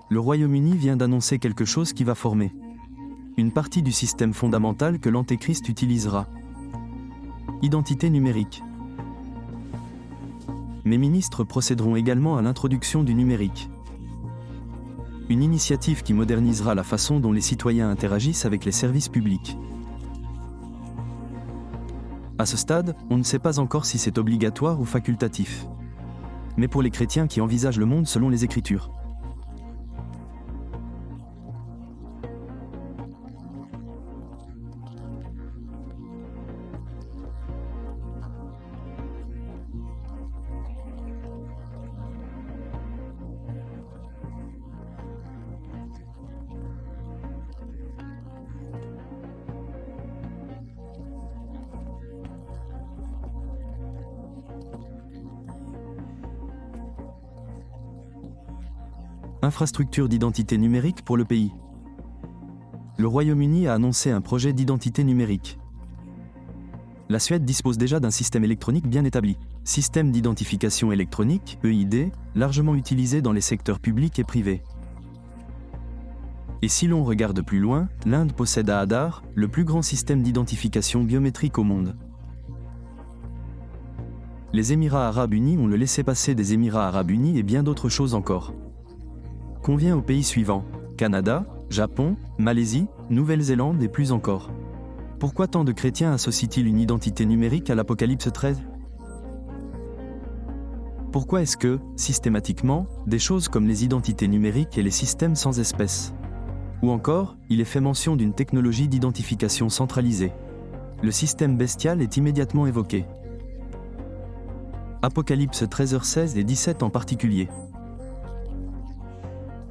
Le Royaume-Uni vient d'annoncer quelque chose qui va former une partie du système fondamental que l'Antéchrist utilisera. Identité numérique. Mes ministres procéderont également à l'introduction du numérique. Une initiative qui modernisera la façon dont les citoyens interagissent avec les services publics. À ce stade, on ne sait pas encore si c'est obligatoire ou facultatif. Mais pour les chrétiens qui envisagent le monde selon les Écritures. Infrastructure d'identité numérique pour le pays. Le Royaume-Uni a annoncé un projet d'identité numérique. La Suède dispose déjà d'un système électronique bien établi. Système d'identification électronique, EID, largement utilisé dans les secteurs publics et privés. Et si l'on regarde plus loin, l'Inde possède à Aadhaar, le plus grand système d'identification biométrique au monde. Les Émirats arabes unis ont le laissez-passer des Émirats arabes unis et bien d'autres choses encore. Convient aux pays suivants, Canada, Japon, Malaisie, Nouvelle-Zélande et plus encore. Pourquoi tant de chrétiens associent-ils une identité numérique à l'Apocalypse 13 ? Pourquoi est-ce que, systématiquement, des choses comme les identités numériques et les systèmes sans espèces ? Ou encore, il est fait mention d'une technologie d'identification centralisée. Le système bestial est immédiatement évoqué. Apocalypse 13h16 et 17 en particulier.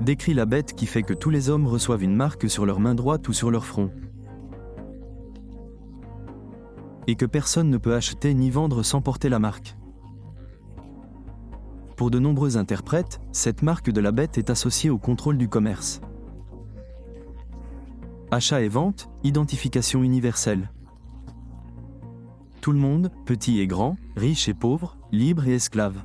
Décrit la bête qui fait que tous les hommes reçoivent une marque sur leur main droite ou sur leur front. Et que personne ne peut acheter ni vendre sans porter la marque. Pour de nombreux interprètes, cette marque de la bête est associée au contrôle du commerce. Achat et vente, identification universelle. Tout le monde, petit et grand, riche et pauvre, libre et esclave.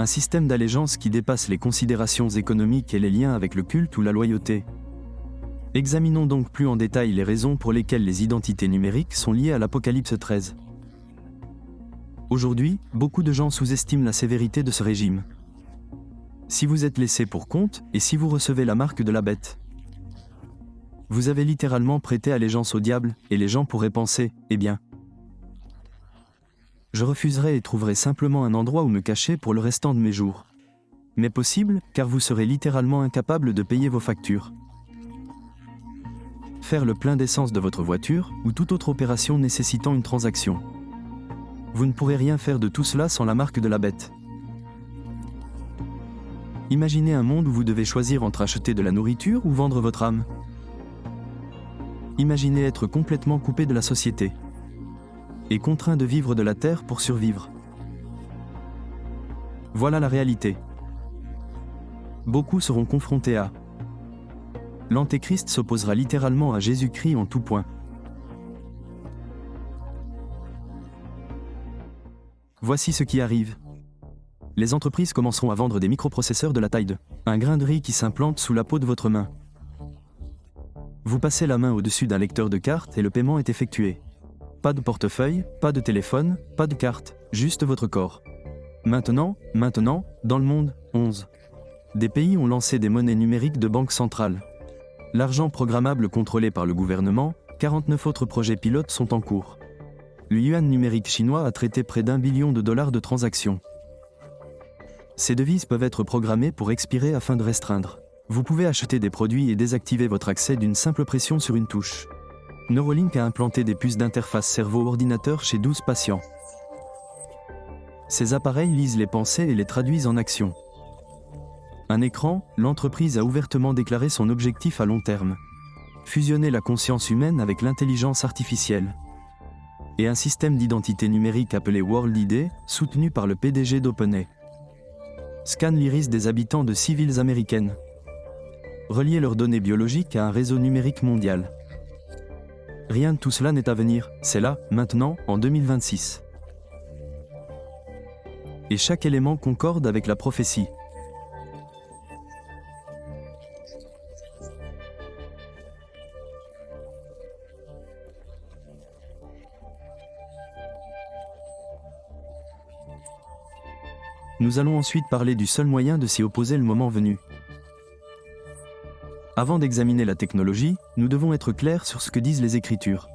Un système d'allégeance qui dépasse les considérations économiques et les liens avec le culte ou la loyauté. Examinons donc plus en détail les raisons pour lesquelles les identités numériques sont liées à l'Apocalypse 13. Aujourd'hui, beaucoup de gens sous-estiment la sévérité de ce régime. Si vous êtes laissé pour compte, et si vous recevez la marque de la bête, vous avez littéralement prêté allégeance au diable, et les gens pourraient penser, eh bien, je refuserai et trouverai simplement un endroit où me cacher pour le restant de mes jours. Mais possible, car vous serez littéralement incapable de payer vos factures. Faire le plein d'essence de votre voiture, ou toute autre opération nécessitant une transaction. Vous ne pourrez rien faire de tout cela sans la marque de la bête. Imaginez un monde où vous devez choisir entre acheter de la nourriture ou vendre votre âme. Imaginez être complètement coupé de la société. Et contraint de vivre de la terre pour survivre. Voilà la réalité. Beaucoup seront confrontés à. L'Antéchrist s'opposera littéralement à Jésus-Christ en tout point. Voici ce qui arrive. Les entreprises commenceront à vendre des microprocesseurs de la taille de un grain de riz qui s'implante sous la peau de votre main. Vous passez la main au-dessus d'un lecteur de cartes et le paiement est effectué. Pas de portefeuille, pas de téléphone, pas de carte, juste votre corps. Maintenant, dans le monde, 11. Des pays ont lancé des monnaies numériques de banque centrale. L'argent programmable contrôlé par le gouvernement, 49 autres projets pilotes sont en cours. Le yuan numérique chinois a traité près d'1 billion de dollars de transactions. Ces devises peuvent être programmées pour expirer afin de restreindre. Vous pouvez acheter des produits et désactiver votre accès d'une simple pression sur une touche. Neuralink a implanté des puces d'interface cerveau-ordinateur chez 12 patients. Ces appareils lisent les pensées et les traduisent en action. Un écran, l'entreprise a ouvertement déclaré son objectif à long terme. Fusionner la conscience humaine avec l'intelligence artificielle. Et un système d'identité numérique appelé World ID, soutenu par le PDG d'OpenAI. Scanne l'iris des habitants de 6 villes américaines. Relier leurs données biologiques à un réseau numérique mondial. Rien de tout cela n'est à venir, c'est là, maintenant, en 2026. Et chaque élément concorde avec la prophétie. Nous allons ensuite parler du seul moyen de s'y opposer le moment venu. Avant d'examiner la technologie, nous devons être clairs sur ce que disent les Écritures.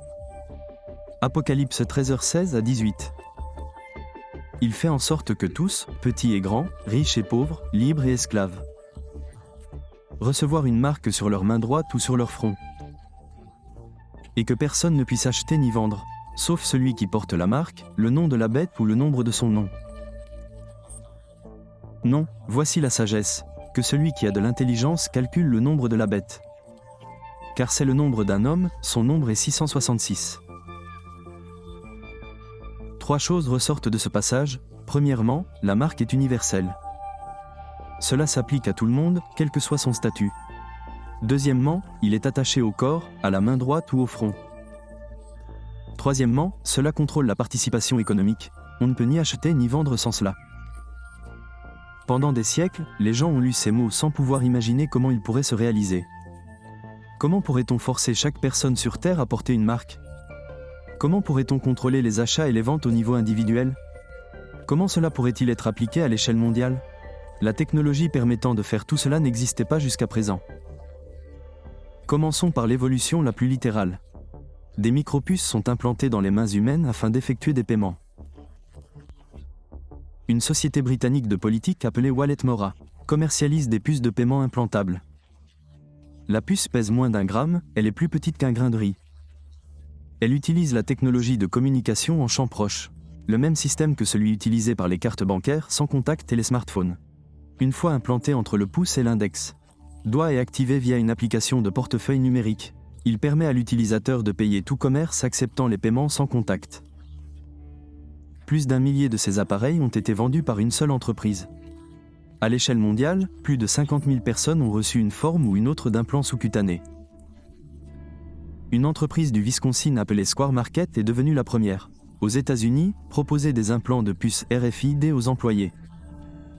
Apocalypse 13h16 à 18. Il fait en sorte que tous, petits et grands, riches et pauvres, libres et esclaves, recevoir une marque sur leur main droite ou sur leur front, et que personne ne puisse acheter ni vendre, sauf celui qui porte la marque, le nom de la bête ou le nombre de son nom. Non, voici la sagesse, que celui qui a de l'intelligence calcule le nombre de la bête. Car c'est le nombre d'un homme, son nombre est 666. 3 choses ressortent de ce passage. Premièrement, la marque est universelle. Cela s'applique à tout le monde, quel que soit son statut. Deuxièmement, il est attaché au corps, à la main droite ou au front. Troisièmement, cela contrôle la participation économique. On ne peut ni acheter ni vendre sans cela. Pendant des siècles, les gens ont lu ces mots sans pouvoir imaginer comment ils pourraient se réaliser. Comment pourrait-on forcer chaque personne sur Terre à porter une marque ? Comment pourrait-on contrôler les achats et les ventes au niveau individuel ? Comment cela pourrait-il être appliqué à l'échelle mondiale ? La technologie permettant de faire tout cela n'existait pas jusqu'à présent. Commençons par l'évolution la plus littérale. Des micropuces sont implantées dans les mains humaines afin d'effectuer des paiements. Une société britannique de politique appelée Wallet-Mora commercialise des puces de paiement implantables. La puce pèse moins d'1 gramme, elle est plus petite qu'un grain de riz. Elle utilise la technologie de communication en champ proche, le même système que celui utilisé par les cartes bancaires sans contact et les smartphones. Une fois implanté entre le pouce et l'index, doigt est activé via une application de portefeuille numérique. Il permet à l'utilisateur de payer tout commerce acceptant les paiements sans contact. Plus d'1 millier de ces appareils ont été vendus par une seule entreprise. À l'échelle mondiale, plus de 50 000 personnes ont reçu une forme ou une autre d'implant sous-cutané. Une entreprise du Wisconsin appelée Square Market est devenue la première, aux États-Unis, proposer des implants de puces RFID aux employés.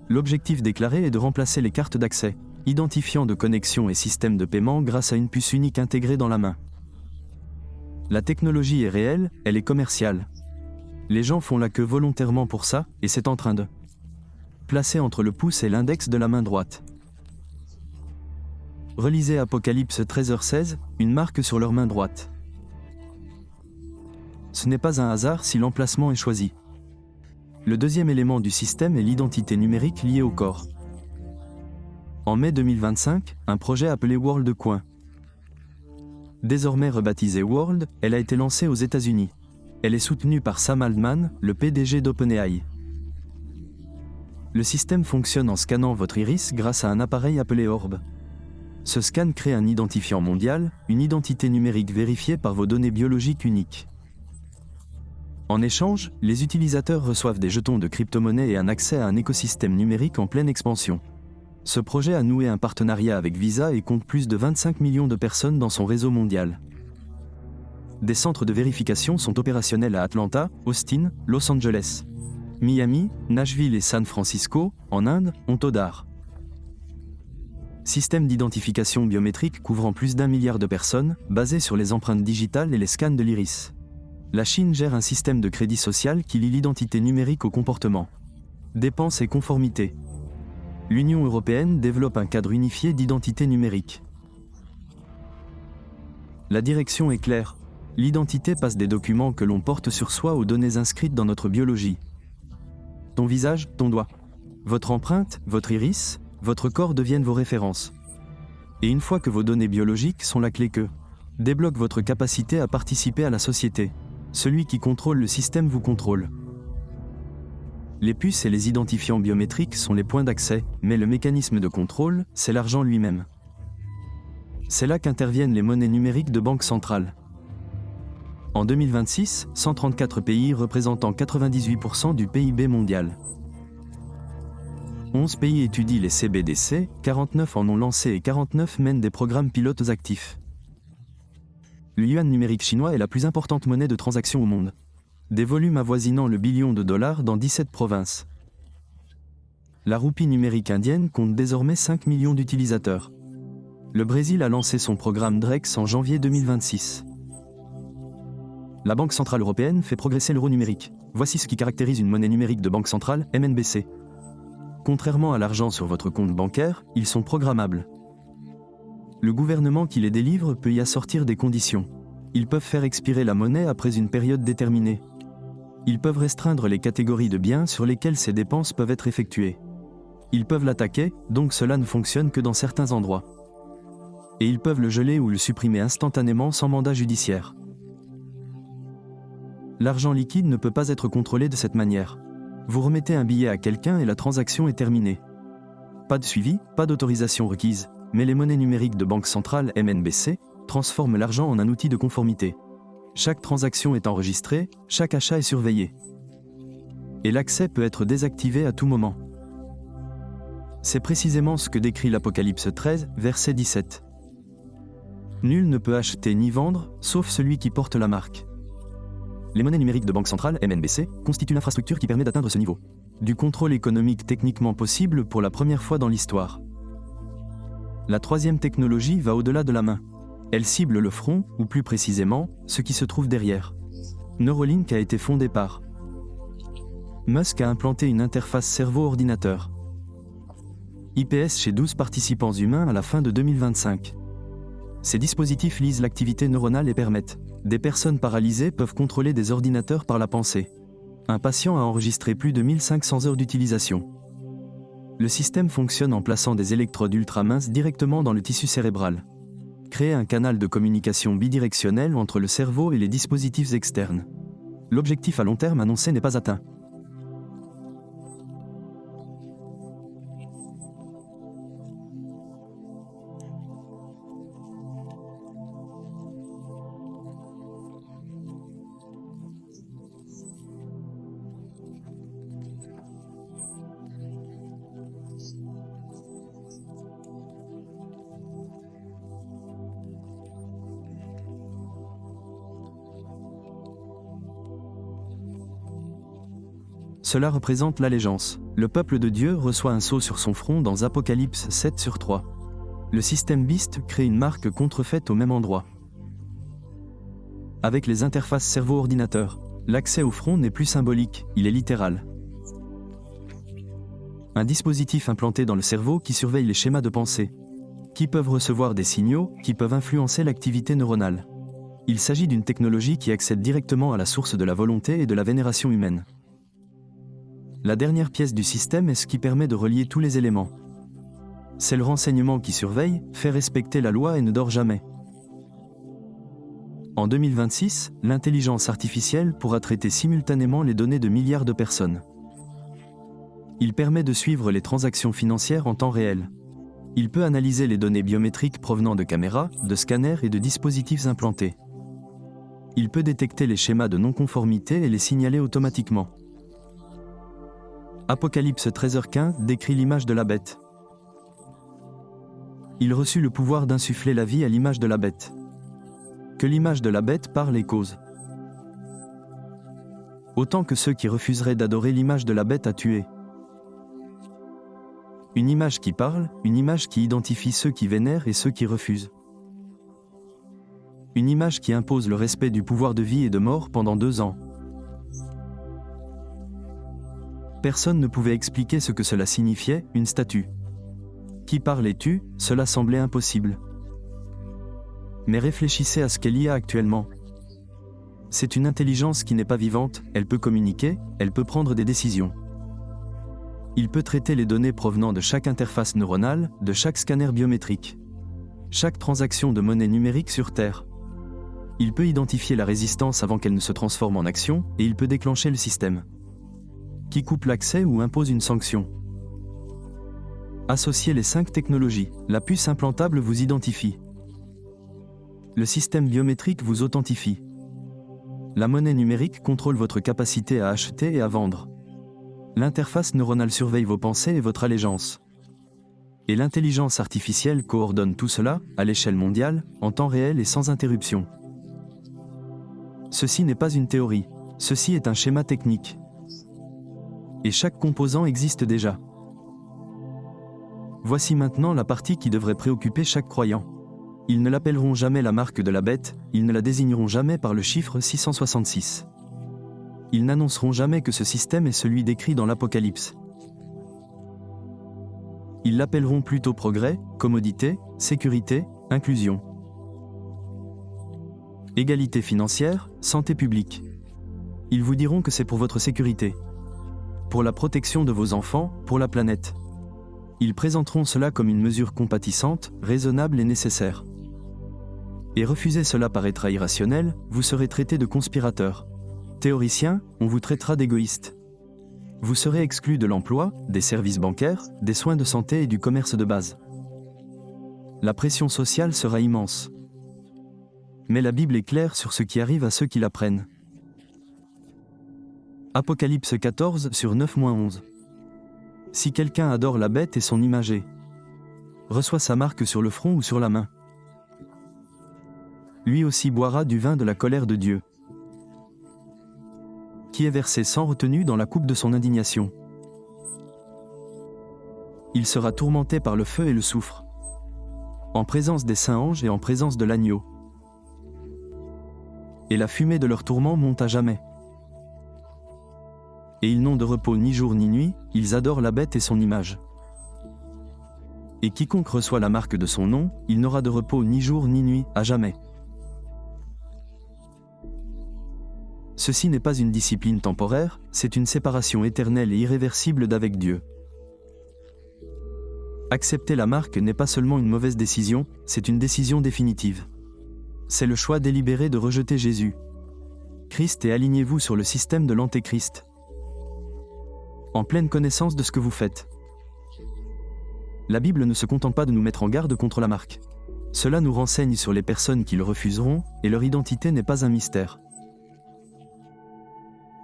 L'objectif déclaré est de remplacer les cartes d'accès, identifiants de connexion et systèmes de paiement grâce à une puce unique intégrée dans la main. La technologie est réelle, elle est commerciale. Les gens font la queue volontairement pour ça, et c'est en train de placer entre le pouce et l'index de la main droite. Relisez Apocalypse 13h16, une marque sur leur main droite. Ce n'est pas un hasard si l'emplacement est choisi. Le deuxième élément du système est l'identité numérique liée au corps. En mai 2025, un projet appelé WorldCoin. Désormais rebaptisée World, elle a été lancée aux États-Unis. Elle est soutenue par Sam Altman, le PDG d'OpenAI. Le système fonctionne en scannant votre iris grâce à un appareil appelé Orb. Ce scan crée un identifiant mondial, une identité numérique vérifiée par vos données biologiques uniques. En échange, les utilisateurs reçoivent des jetons de crypto-monnaie et un accès à un écosystème numérique en pleine expansion. Ce projet a noué un partenariat avec Visa et compte plus de 25 millions de personnes dans son réseau mondial. Des centres de vérification sont opérationnels à Atlanta, Austin, Los Angeles, Miami, Nashville et San Francisco, en Inde, Ontodar. Système d'identification biométrique couvrant plus d'1 milliard de personnes, basé sur les empreintes digitales et les scans de l'iris. La Chine gère un système de crédit social qui lie l'identité numérique au comportement, dépenses et conformité. L'Union européenne développe un cadre unifié d'identité numérique. La direction est claire. L'identité passe des documents que l'on porte sur soi aux données inscrites dans notre biologie. Ton visage, ton doigt. Votre empreinte, votre iris, votre corps deviennent vos références. Et une fois que vos données biologiques sont la clé que débloque votre capacité à participer à la société. Celui qui contrôle le système vous contrôle. Les puces et les identifiants biométriques sont les points d'accès, mais le mécanisme de contrôle, c'est l'argent lui-même. C'est là qu'interviennent les monnaies numériques de banque centrale. En 2026, 134 pays représentant 98% du PIB mondial. 11 pays étudient les CBDC, 49 en ont lancé et 49 mènent des programmes pilotes actifs. Le yuan numérique chinois est la plus importante monnaie de transaction au monde. Des volumes avoisinant le $1 billion dans 17 provinces. La roupie numérique indienne compte désormais 5 millions d'utilisateurs. Le Brésil a lancé son programme Drex en janvier 2026. La Banque Centrale Européenne fait progresser l'euro numérique. Voici ce qui caractérise une monnaie numérique de banque centrale, MNBC. Contrairement à l'argent sur votre compte bancaire, ils sont programmables. Le gouvernement qui les délivre peut y assortir des conditions. Ils peuvent faire expirer la monnaie après une période déterminée. Ils peuvent restreindre les catégories de biens sur lesquels ces dépenses peuvent être effectuées. Ils peuvent l'attaquer, donc cela ne fonctionne que dans certains endroits. Et ils peuvent le geler ou le supprimer instantanément sans mandat judiciaire. L'argent liquide ne peut pas être contrôlé de cette manière. Vous remettez un billet à quelqu'un et la transaction est terminée. Pas de suivi, pas d'autorisation requise, mais les monnaies numériques de banque centrale MNBC transforment l'argent en un outil de conformité. Chaque transaction est enregistrée, chaque achat est surveillé. Et l'accès peut être désactivé à tout moment. C'est précisément ce que décrit l'Apocalypse 13, verset 17. Nul ne peut acheter ni vendre, sauf celui qui porte la marque. Les monnaies numériques de banque centrale, MNBC, constituent l'infrastructure qui permet d'atteindre ce niveau. Du contrôle économique techniquement possible pour la première fois dans l'histoire. La troisième technologie va au-delà de la main. Elle cible le front, ou plus précisément, ce qui se trouve derrière. Neuralink a été fondé par Musk a implanté une interface cerveau-ordinateur. IPS chez 12 participants humains à la fin de 2025. Ces dispositifs lisent l'activité neuronale et permettent. Des personnes paralysées peuvent contrôler des ordinateurs par la pensée. Un patient a enregistré plus de 1500 heures d'utilisation. Le système fonctionne en plaçant des électrodes ultra-minces directement dans le tissu cérébral. Créer un canal de communication bidirectionnel entre le cerveau et les dispositifs externes. L'objectif à long terme annoncé n'est pas atteint. Cela représente l'allégeance. Le peuple de Dieu reçoit un sceau sur son front dans Apocalypse 7/3. Le système BEAST crée une marque contrefaite au même endroit. Avec les interfaces cerveau-ordinateur, l'accès au front n'est plus symbolique, il est littéral. Un dispositif implanté dans le cerveau qui surveille les schémas de pensée, qui peuvent recevoir des signaux, qui peuvent influencer l'activité neuronale. Il s'agit d'une technologie qui accède directement à la source de la volonté et de la vénération humaine. La dernière pièce du système est ce qui permet de relier tous les éléments. C'est le renseignement qui surveille, fait respecter la loi et ne dort jamais. En 2026, l'intelligence artificielle pourra traiter simultanément les données de milliards de personnes. Il permet de suivre les transactions financières en temps réel. Il peut analyser les données biométriques provenant de caméras, de scanners et de dispositifs implantés. Il peut détecter les schémas de non-conformité et les signaler automatiquement. Apocalypse 13h15 décrit l'image de la bête. Il reçut le pouvoir d'insuffler la vie à l'image de la bête. Que l'image de la bête parle et cause. Autant que ceux qui refuseraient d'adorer l'image de la bête à tuer. Une image qui parle, une image qui identifie ceux qui vénèrent et ceux qui refusent. Une image qui impose le respect du pouvoir de vie et de mort pendant 2 ans. Personne ne pouvait expliquer ce que cela signifiait, une statue. Qui parle et tue, cela semblait impossible. Mais réfléchissez à ce qu'elle y a actuellement. C'est une intelligence qui n'est pas vivante, elle peut communiquer, elle peut prendre des décisions. Il peut traiter les données provenant de chaque interface neuronale, de chaque scanner biométrique. Chaque transaction de monnaie numérique sur Terre. Il peut identifier la résistance avant qu'elle ne se transforme en action, et il peut déclencher le système. Qui coupe l'accès ou impose une sanction. Associez les 5 technologies, la puce implantable vous identifie. Le système biométrique vous authentifie. La monnaie numérique contrôle votre capacité à acheter et à vendre. L'interface neuronale surveille vos pensées et votre allégeance. Et l'intelligence artificielle coordonne tout cela, à l'échelle mondiale, en temps réel et sans interruption. Ceci n'est pas une théorie, ceci est un schéma technique. Et chaque composant existe déjà. Voici maintenant la partie qui devrait préoccuper chaque croyant. Ils ne l'appelleront jamais la marque de la bête, ils ne la désigneront jamais par le chiffre 666. Ils n'annonceront jamais que ce système est celui décrit dans l'Apocalypse. Ils l'appelleront plutôt progrès, commodité, sécurité, inclusion. Égalité financière, santé publique. Ils vous diront que c'est pour votre sécurité. Pour la protection de vos enfants, pour la planète. Ils présenteront cela comme une mesure compatissante, raisonnable et nécessaire. Et refuser cela paraîtra irrationnel, vous serez traité de conspirateur. Théoricien, on vous traitera d'égoïste. Vous serez exclu de l'emploi, des services bancaires, des soins de santé et du commerce de base. La pression sociale sera immense. Mais la Bible est claire sur ce qui arrive à ceux qui l'apprennent. Apocalypse 14 sur 9-11. Si quelqu'un adore la bête et son image reçoit sa marque sur le front ou sur la main, lui aussi boira du vin de la colère de Dieu, qui est versé sans retenue dans la coupe de son indignation. Il sera tourmenté par le feu et le soufre, en présence des saints anges et en présence de l'agneau. Et la fumée de leur tourment monte à jamais. Et ils n'ont de repos ni jour ni nuit, ils adorent la bête et son image. Et quiconque reçoit la marque de son nom, il n'aura de repos ni jour ni nuit, à jamais. Ceci n'est pas une discipline temporaire, c'est une séparation éternelle et irréversible d'avec Dieu. Accepter la marque n'est pas seulement une mauvaise décision, c'est une décision définitive. C'est le choix délibéré de rejeter Jésus, Christ, et alignez-vous sur le système de l'Antéchrist, en pleine connaissance de ce que vous faites. La Bible ne se contente pas de nous mettre en garde contre la marque. Cela nous renseigne sur les personnes qui le refuseront, et leur identité n'est pas un mystère.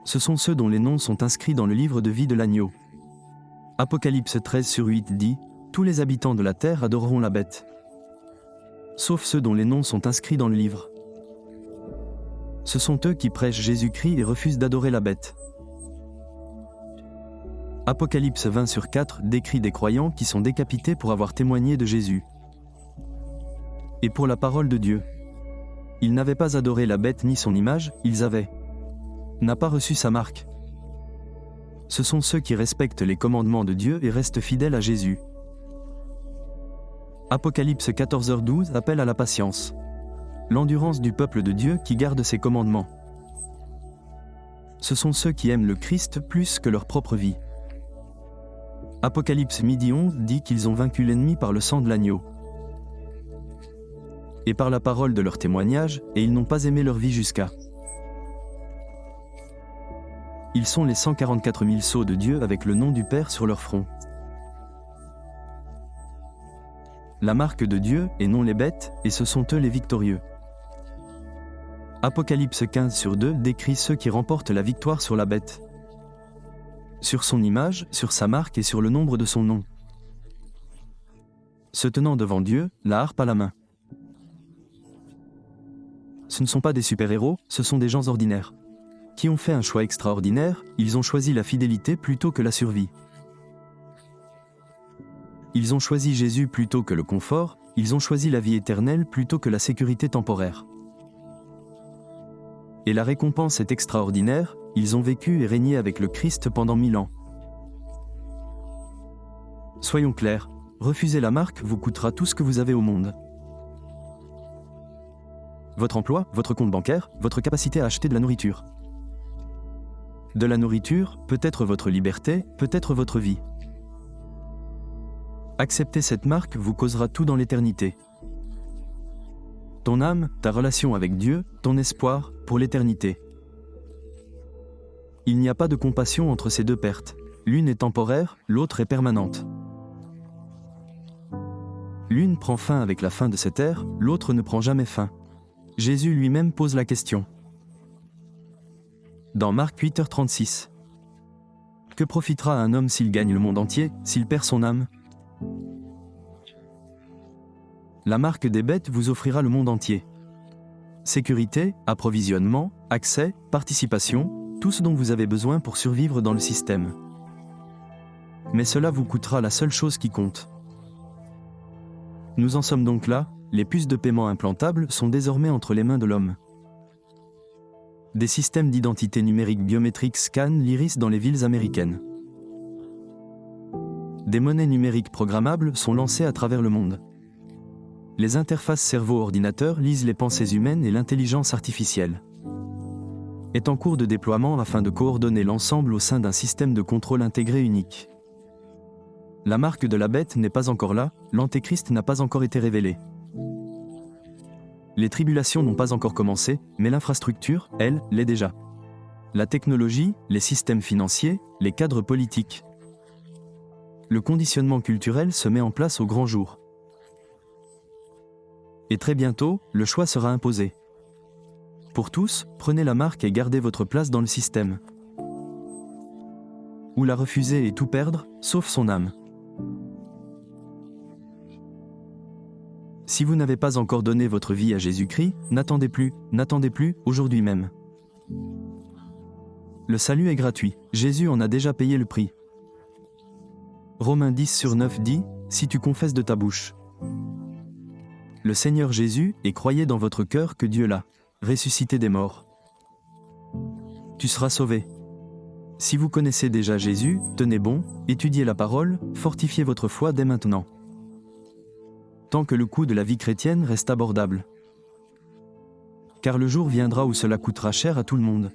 Ce sont ceux dont les noms sont inscrits dans le livre de vie de l'agneau. Apocalypse 13 sur 8 dit « Tous les habitants de la terre adoreront la bête, sauf ceux dont les noms sont inscrits dans le livre. » Ce sont eux qui prêchent Jésus-Christ et refusent d'adorer la bête. Apocalypse 20 sur 4 décrit des croyants qui sont décapités pour avoir témoigné de Jésus et pour la parole de Dieu. Ils n'avaient pas adoré la bête ni son image, ils n'a pas reçu sa marque. Ce sont ceux qui respectent les commandements de Dieu et restent fidèles à Jésus. Apocalypse 14h12 appelle à la patience, l'endurance du peuple de Dieu qui garde ses commandements. Ce sont ceux qui aiment le Christ plus que leur propre vie. Apocalypse 12:11 dit qu'ils ont vaincu l'ennemi par le sang de l'agneau et par la parole de leur témoignage, et ils n'ont pas aimé leur vie jusqu'à. Ils sont les 144 000 sceaux de Dieu avec le nom du Père sur leur front. La marque de Dieu, et non les bêtes, et ce sont eux les victorieux. Apocalypse 15 sur 2 décrit ceux qui remportent la victoire sur la bête, sur son image, sur sa marque et sur le nombre de son nom, se tenant devant Dieu, la harpe à la main. Ce ne sont pas des super-héros, ce sont des gens ordinaires, qui ont fait un choix extraordinaire, ils ont choisi la fidélité plutôt que la survie. Ils ont choisi Jésus plutôt que le confort, ils ont choisi la vie éternelle plutôt que la sécurité temporaire. Et la récompense est extraordinaire, ils ont vécu et régné avec le Christ pendant 1000 ans. Soyons clairs, refuser la marque vous coûtera tout ce que vous avez au monde. Votre emploi, votre compte bancaire, votre capacité à acheter de la nourriture. De la nourriture, peut-être votre liberté, peut-être votre vie. Accepter cette marque vous causera tout dans l'éternité. Ton âme, ta relation avec Dieu, ton espoir, pour l'éternité. Il n'y a pas de compassion entre ces deux pertes. L'une est temporaire, l'autre est permanente. L'une prend fin avec la fin de cette ère, l'autre ne prend jamais fin. Jésus lui-même pose la question. Dans Marc 8h36. Que profitera à un homme s'il gagne le monde entier, s'il perd son âme ? La marque des bêtes vous offrira le monde entier. Sécurité, approvisionnement, accès, participation, tout ce dont vous avez besoin pour survivre dans le système. Mais cela vous coûtera la seule chose qui compte. Nous en sommes donc là, les puces de paiement implantables sont désormais entre les mains de l'homme. Des systèmes d'identité numérique biométrique scannent l'iris dans les villes américaines. Des monnaies numériques programmables sont lancées à travers le monde. Les interfaces cerveau-ordinateur lisent les pensées humaines et l'intelligence artificielle est en cours de déploiement afin de coordonner l'ensemble au sein d'un système de contrôle intégré unique. La marque de la bête n'est pas encore là, l'antéchrist n'a pas encore été révélé. Les tribulations n'ont pas encore commencé, mais l'infrastructure, elle, l'est déjà. La technologie, les systèmes financiers, les cadres politiques. Le conditionnement culturel se met en place au grand jour. Et très bientôt, le choix sera imposé. Pour tous, prenez la marque et gardez votre place dans le système. Ou la refuser et tout perdre, sauf son âme. Si vous n'avez pas encore donné votre vie à Jésus-Christ, n'attendez plus, aujourd'hui même. Le salut est gratuit, Jésus en a déjà payé le prix. Romains 10/9 dit, si tu confesses de ta bouche le Seigneur Jésus et croyez dans votre cœur que Dieu l'a ressuscité des morts, tu seras sauvé. Si vous connaissez déjà Jésus, tenez bon, étudiez la parole, fortifiez votre foi dès maintenant. Tant que le coût de la vie chrétienne reste abordable. Car le jour viendra où cela coûtera cher à tout le monde.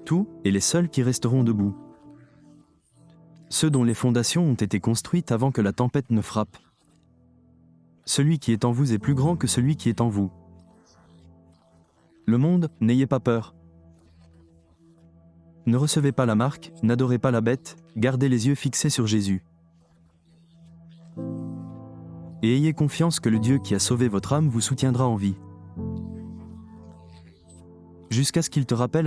Tout, et les seuls qui resteront debout. Ceux dont les fondations ont été construites avant que la tempête ne frappe. Celui qui est en vous est plus grand que celui qui est en vous. Le monde, n'ayez pas peur. Ne recevez pas la marque, n'adorez pas la bête, gardez les yeux fixés sur Jésus. Et ayez confiance que le Dieu qui a sauvé votre âme vous soutiendra en vie. Jusqu'à ce qu'il te rappelle